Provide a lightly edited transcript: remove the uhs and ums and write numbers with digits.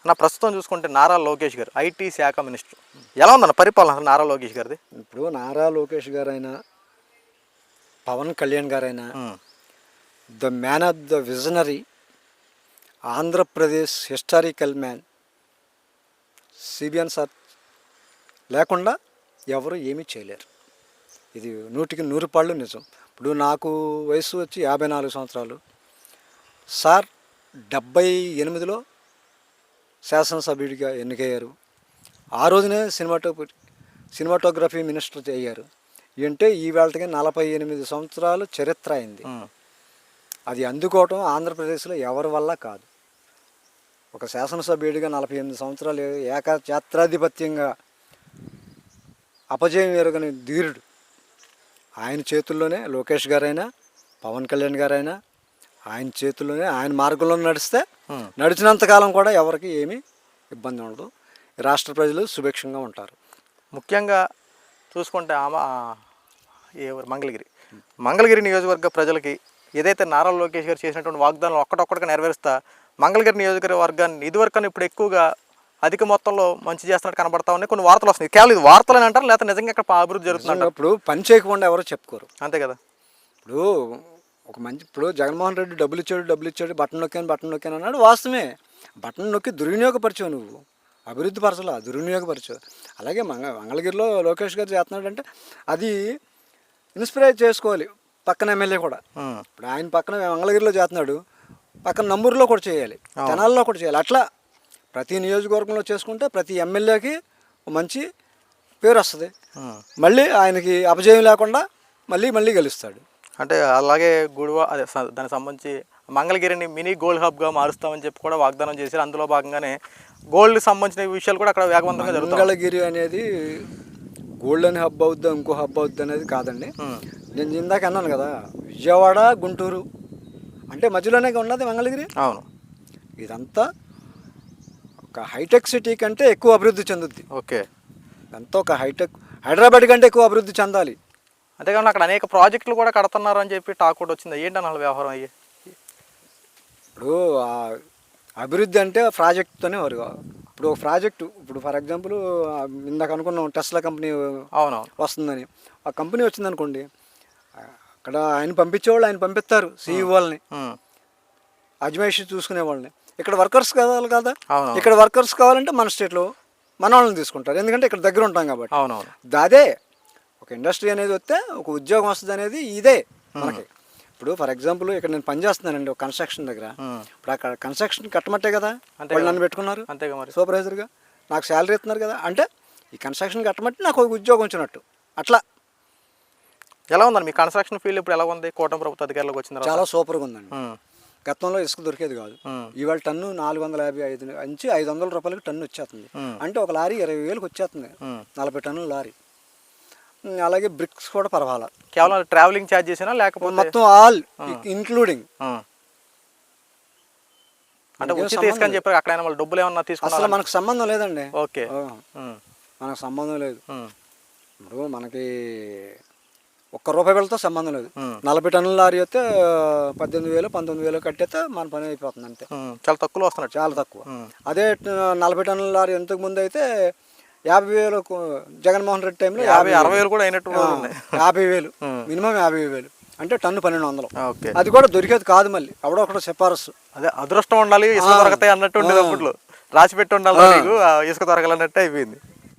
నా ప్రస్తుతం చూసుకుంటే నారా లోకేష్ గారు ఐటీ శాఖ మినిస్టర్, ఎలా ఉందన్న పరిపాలన నారా లోకేష్ గారిది? ఇప్పుడు నారా లోకేష్ గారైనా పవన్ కళ్యాణ్ గారైనా the man of the visionary, Andhra Pradesh historical man, CBN sir లేకుండా ఎవరు ఏమీ చేయలేరు. ఇది 100కి 100 పాళ్ళు నిజం. ఇప్పుడు నాకు వయసు వచ్చి 54 సంవత్సరాలు. సార్ 78లో శాసనసభ్యుడిగా ఎన్నికయ్యారు. ఆ రోజునే సినిమాటోగ్రఫీ మినిస్టర్ అయ్యారు. అంటే ఈ వేళకి 48 సంవత్సరాలు చరిత్ర అయింది. అది అందుకోవటం ఆంధ్రప్రదేశ్లో ఎవరి వల్ల కాదు. ఒక శాసనసభ్యుడిగా 48 సంవత్సరాలు ఏకఛత్రాధిపత్యంగా అపజయం ఎరగని ధీరుడు. ఆయన చేతుల్లోనే లోకేష్ గారైనా పవన్ కళ్యాణ్ గారైనా ఆయన చేతుల్లోనే, ఆయన మార్గంలో నడిచినంతకాలం కూడా ఎవరికి ఏమీ ఇబ్బంది ఉండదు. రాష్ట్ర ప్రజలు సుభిక్షంగా ఉంటారు. ముఖ్యంగా చూసుకుంటే మంగళగిరి నియోజకవర్గ ప్రజలకి ఏదైతే నారా లోకేష్ గారు చేసినటువంటి వాగ్దానాలు ఒక్కటొక్కటిగా నెరవేరుస్తా మంగళగిరి నియోజకవర్గాన్ని ఇదివరకన్నా ఇప్పుడు ఎక్కువగా అధిక మొత్తంలో మంచి చేస్తున్నట్టు కనబడతా ఉన్నాయి. కొన్ని వార్తలు వస్తున్నాయి. కేవలం ఇది వార్తలు అని అంటారు, లేకపోతే నిజంగా ఇక్కడ అభివృద్ధి జరుగుతుంది? ఇప్పుడు పని చేయకుండా ఎవరో చెప్పుకోరు, అంతే కదా. ఇప్పుడు జగన్మోహన్ రెడ్డి డబ్బులు ఇచ్చాడు, బటన్ నొక్కాను అన్నాడు. వాస్తవమే, బటన్ నొక్కి దుర్వినియోగపరిచావు, నువ్వు అభివృద్ధి పరచలా, దుర్వినియోగపరిచావు. అలాగే మంగళగిరిలో లోకేష్ గారు చేస్తున్నాడు అంటే అది ఇన్స్పైర్ చేసుకోవాలి పక్కన ఎమ్మెల్యే కూడా. ఇప్పుడు ఆయన పక్కన మంగళగిరిలో చేస్తున్నాడు, పక్కన నంబూరులో కూడా చేయాలి, తెనాల్లో కూడా చేయాలి. అట్లా ప్రతి నియోజకవర్గంలో చేసుకుంటే ప్రతి ఎమ్మెల్యేకి మంచి పేరు వస్తుంది. మళ్ళీ ఆయనకి అపజయం లేకుండా మళ్ళీ గెలుస్తాడు. అంటే అలాగే అదే దానికి సంబంధించి మంగళగిరిని మినీ గోల్డ్ హబ్గా మారుస్తామని చెప్పి కూడా వాగ్దానం చేశారు. అందులో భాగంగానే గోల్డ్ సంబంధించిన విషయాలు కూడా అక్కడ వేగవంతంగా జరుగుతాయి. మంగళగిరి అనేది గోల్డ్ అని హబ్ అవుద్దా ఇంకో హబ్ అవుద్ది అనేది కాదండి. నేను ఇందాక అన్నాను కదా, విజయవాడ గుంటూరు అంటే మధ్యలోనే ఉన్నది మంగళగిరి. అవును, ఇదంతా ఒక హైటెక్ సిటీ కంటే ఎక్కువ అభివృద్ధి చెందుద్ది. ఓకే, ఇదంతా ఒక హైదరాబాద్ కంటే ఎక్కువ అభివృద్ధి చెందాలి. అంతేకాకుండా అక్కడ అనేక ప్రాజెక్టులు కూడా కడుతున్నారు అని చెప్పి టాక్ కూడా వచ్చింది. ఏంటన్న వ్యవహారం అయ్యి? ఇప్పుడు అభివృద్ధి అంటే ప్రాజెక్టుతోనే ఇప్పుడు ఒక ప్రాజెక్టు, ఇప్పుడు ఫర్ ఎగ్జాంపుల్ ఇందాక అనుకున్నాం టెస్లా కంపెనీ వస్తుందని. ఆ కంపెనీ వచ్చిందనుకోండి, అక్కడ ఆయన పంపించేవాళ్ళు ఆయన పంపిస్తారు, సిఇఓ వాళ్ళని, అజమాయిషి చూసుకునే వాళ్ళని. ఇక్కడ వర్కర్స్ కావాలి కదా, ఇక్కడ వర్కర్స్ కావాలంటే మన స్టేట్లో మన వాళ్ళని తీసుకుంటారు, ఎందుకంటే ఇక్కడ దగ్గర ఉంటాం కాబట్టి. అదే ఒక ఇండస్ట్రీ అనేది వస్తే ఒక ఉద్యోగం వస్తుంది అనేది ఇదే మనకి. ఇప్పుడు ఫర్ ఎగ్జాంపుల్ ఇక్కడ నేను పనిచేస్తున్నానండి ఒక కన్స్ట్రక్షన్ దగ్గర. ఇప్పుడు అక్కడ కన్స్ట్రక్షన్ కట్టమట్టే కదా వాళ్ళు నన్ను పెట్టుకున్నారు సూపర్వైజర్గా, నాకు శాలరీ ఇస్తున్నారు కదా. అంటే ఈ కన్స్ట్రక్షన్ కట్టమట్టి నాకు ఒక ఉద్యోగం వచ్చినట్టు. అట్లా ఎలా ఉందండి మీ కన్స్ట్రక్షన్ ఫీల్డ్ ఇప్పుడు? ఎలా ఉంది కూటమి ప్రభుత్వ అధికారులకు వచ్చింది? చాలా సూపర్గా ఉందండి. గతంలో ఇసుక దొరికేది కాదు, ఇవాళ టన్ను 455 నుంచి 500 రూపాయలకి టన్ను వచ్చేస్తుంది. అంటే ఒక లారీ 20,000కి వచ్చేస్తుంది, 40 టన్నుల లారీ. అలాగే బ్రిక్స్ కూడా పర్వాలా, కేవలం ట్రావెలింగ్ ఛార్జ్ చేసినా లేకపోతే మొత్తం ఆల్ ఇంక్లూడింగ్. అంటే ఉచిత ఇసుక అని చెప్పారు, అక్కడ వాళ్ళు డబ్బులు ఏమన్నా తీసుకున్నారు? అసలు మనకు సంబంధం లేదండి. ఓకే, మనకు సంబంధం లేదు. ఇప్పుడు మనకి ₹1 సంబంధం లేదు. 40 టన్నుల లారీ అయితే 18,000 19,000 కట్టేస్తే మన పని అయిపోతుంది అంతే. చాలా తక్కువలో వస్తున్నాడు, చాలా తక్కువ. అదే 40 టన్నుల లారీ ఇంతకు ముందు అయితే 50,000, జగన్మోహన్ రెడ్డి టైంలో 50,000-60,000 కూడా అయినట్టు 50,000 మినిమం 50,000 అంటే టన్ను 1,200. అది కూడా దొరికేది కాదు, మళ్ళీ ఎవడో ఒకటి సిఫారసు. అదే అదృష్టం ఉండాలి, ఇసుక దొరకతాయి అన్నట్టు ఉండేది. అప్పట్లో రాసి పెట్టి ఉండాలి, ఇసుక దొరకాలన్నట్టు అయిపోయింది.